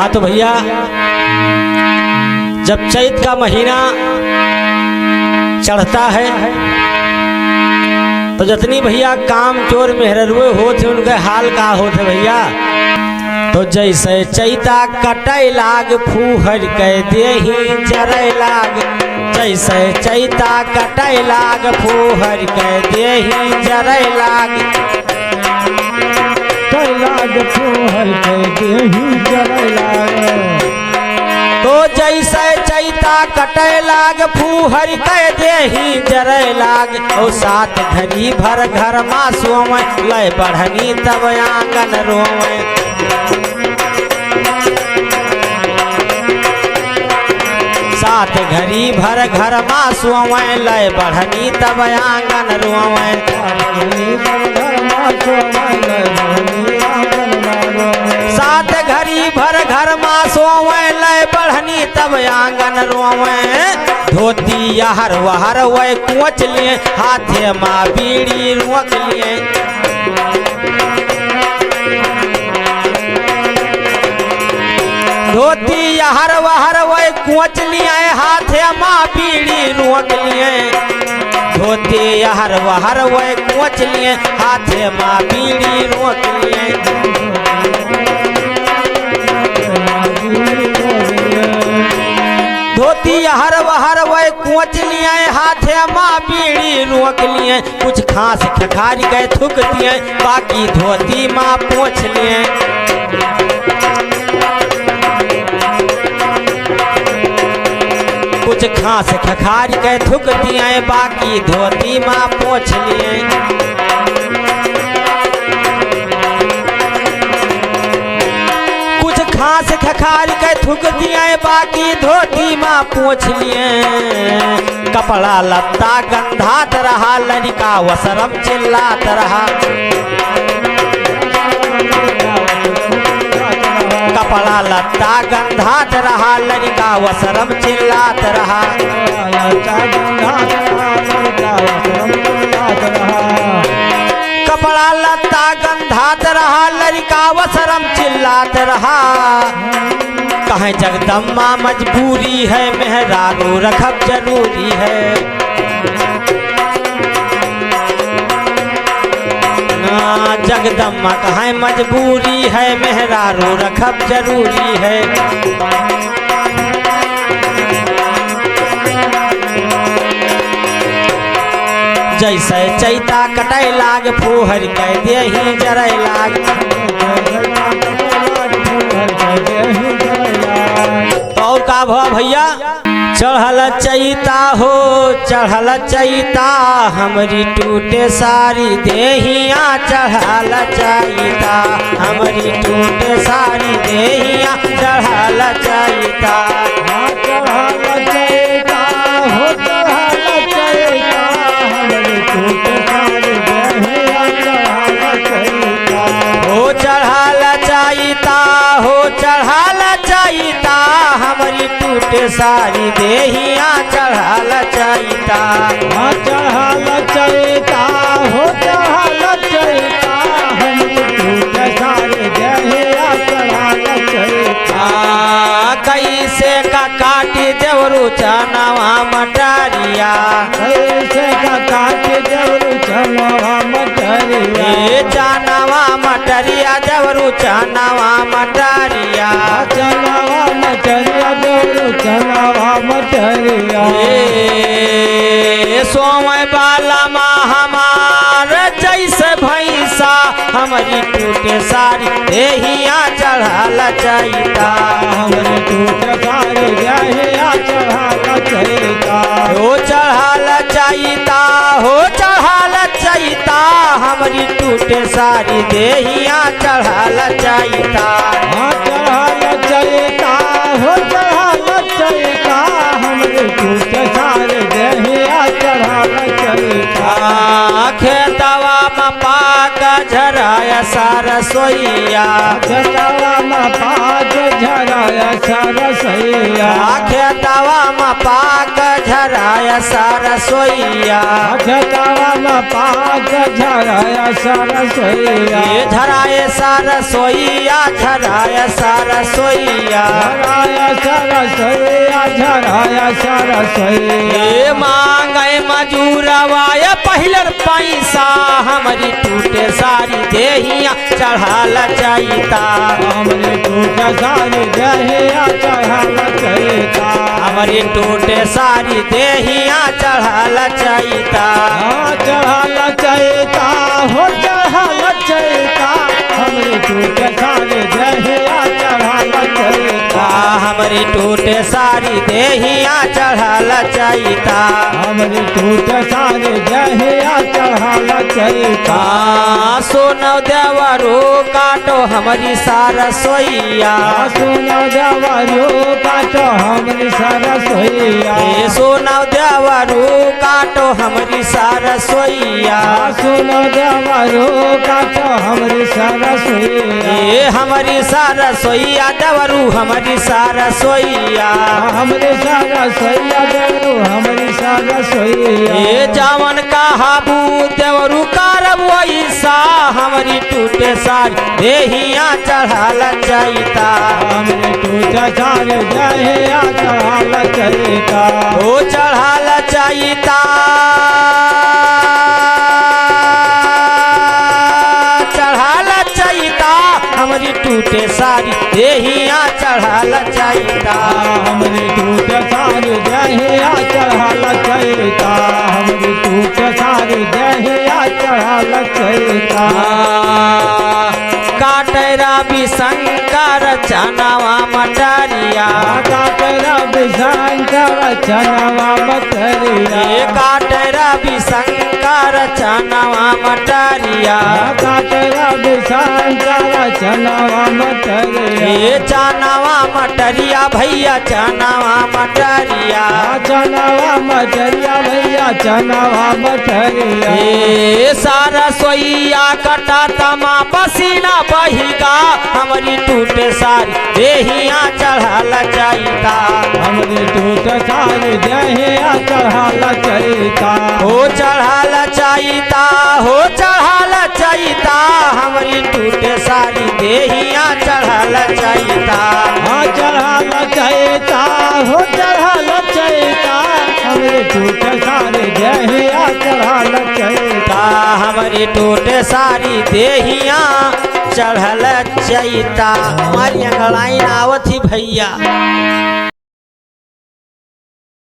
हाँ तो भैया जब चैत का महीना चढ़ता है तो जितनी भैया काम चोर मेहरुए होते उनके हाल का होते भैया। तो जैसे चैता कटै लाग फूहर कह देही जरै लाग, जैसे चैता कटै लाग फूहर कह देही जरै लाग, फूहर कह देही जरै लाग। तो जैसे चैता कटै लाग फूहर कह देही जरै लाग। और सात घड़ी भर घर माँ सोवे लय बढ़नी तब आंगन रोवे, सात घड़ी भर घर माँ सोवे लय बढ़नी तब आंगन रोवे, सात घड़ी भर घर माँ सोवे लय बढ़नी तब आंगन रोवे। धोती हर वहर वह कोच लिए हाथे माँ बीड़ी रोक लिए, धोती हर वहर वह कोच लिए हाथे माँ बीड़ी रोक लिए, धोती हर वहर वह कोच लिए हाथे माँ बीड़ी रोक लिए। धोती हर वहर वह कोच लिए हाथे माँ बीड़ी रोक लिए, कुछ खांस खखारी गए थूक दिए बाकी धोती माँ पोंछ लिए, कुछ खांस खखारी गए थूक दिए बाकी धोती माँ पोंछ लिए। घास खखार के थूक दिए बाकी धोती माँ पोंछ लिए, कपड़ा लत्ता गंधात रहा लड़का वसरम चिल्लात रहा, कपड़ा लत्ता गंधात रहा लड़का वसरम चिल्लात रहा, कपड़ा लत्ता गंधात रहा लड़का वसरम चिल्लात रहा। कहें जगदम्मा मजबूरी है मेहरारू रखब जरूरी है, जगदम्मा कहें मजबूरी है मेहरारू रखब जरूरी है। जैसे चैता कटै लाग फूहर कह देही जरै लाग, और का भवा भैया। चढ़ल चैता हो चढ़ल चैता हमरी टूटे सारी देहिया, चढ़ल चैता हमरी टूटे सारी देहिया, चढ़ल चैता चढ़ल चैता हो चढ़ल चैता हमरी टूटे सारी देहिया, चढ़ल चैता हो चढ़ल चैता हो चढ़ल चैता हमरी टूटे सारी देहिया, चढ़ल चैता चढ़ल चैता हो चढ़ल चैता हमरी टूटे सारी देहिया, चढ़ल चैता। कैसे का काटी देवरू चनवा मटरिया, कैसे का काटी देवरू चनवा मटरिया, चनवा मटरिया देवरू चनवा मटरिया, चनवा मटरिया देवरू चनवा मटरिया। सोमय बाला माँ हमार जैसे भैंसा हमरी टूटे सारी देहिया, चढ़ल चैता हमरी टूटे सारी देहिया, चढ़ल चैता हो चढ़ल चैता हो चढ़ल चैता हमरी टूटे सारी देहिया, चढ़ल चैता चढ़ल चैता हो चढ़ल चैता हमरी टूटे सारी देहिया, चढ़ल चैता। खेतवा में पाक झराया सरसोईया, खेतवा में पाक झराया सरसोईया, खेतवा में पाक झराय सारा सोइया छतावा में पाक झराया सरसोईया ये झराय सारा सोइया झराय सारा सोइया झराया सरसोईया झराया सरसोईया ये मांगे मजूरवाय पहिलर पैसा हमारी टूटे सारी देहिया चढ़ाल चाहिता हमरे टूटे सारी देहिया चढ़ाल चाहिता हमारी टूटे सारी देहिया चढ़ाल चाहिता चढ़ाल चाहिता हो चढ़ाल चाहिता हमरे टूटे सारी देहिया चढ़ाल चाहिता हमारी टूटे सारी देहिया चढ़ाल चाहिता हमरे टूटे सारी देहिया चढ़ाल चाहिता सोनव देवरो काटो हमारी सारा सोइया सुनो देवरो काटो हमरी सरसोईया सोनव देवरो काटो हमारी सारा सोइया सुनो देवरो काटो हमरी सरसोईया ये हमारी सारा सोइया देवरू हमारी सारा सोइया हमरे सरसोईया देवरो हमरी सरसोईया ये जावन कहाबू देवरू कारब वैसा हमारी टूटे सारी देहिया चढ़ाल चाहिता हमरे टूटे सारे देहिया चढ़ाल चाहिता ओ चढ़ाल चाहिता चढ़ाल चाहिता हमारी टूटे सारी देहिया चढ़ाल चाहिता हमरे टूटे सारे देहिया चढ़ाल चाहिता हमरे टूटे सारे देहिया चढ़ाल चाहिता काटेरा शंकर चनावा मटरिया काटेरा शंकर चनावा मटरिया काटेरा शंकर चनावा मटरिया काटेरा शंकर चनावा मटरिया ये चनावा मटरिया भैया चनावा मटरिया चनावा मटरिया भैया चनावा मटरिया ये सारा सोइया कटा तमा पसीना बहिगा हमारी टूटे सारी देहिया चढ़ाल चाहिता हमरे टूटे सारे देहिया चढ़ाल चाहिता हो चढ़ाल चाहिता हो चढ़ाल चाहिता हमारी टूटे सारी देहिया चढ़ाल चाहिता चढ़ाल चाहिता हो चढ़ाल चाहिता हमरे टूटे सारे देहिया चढ़ाल चाहिता हमारी टूटे सारी देहिया चढ़ल चाहिता हमारी अंगड़ाई आवत ही भैया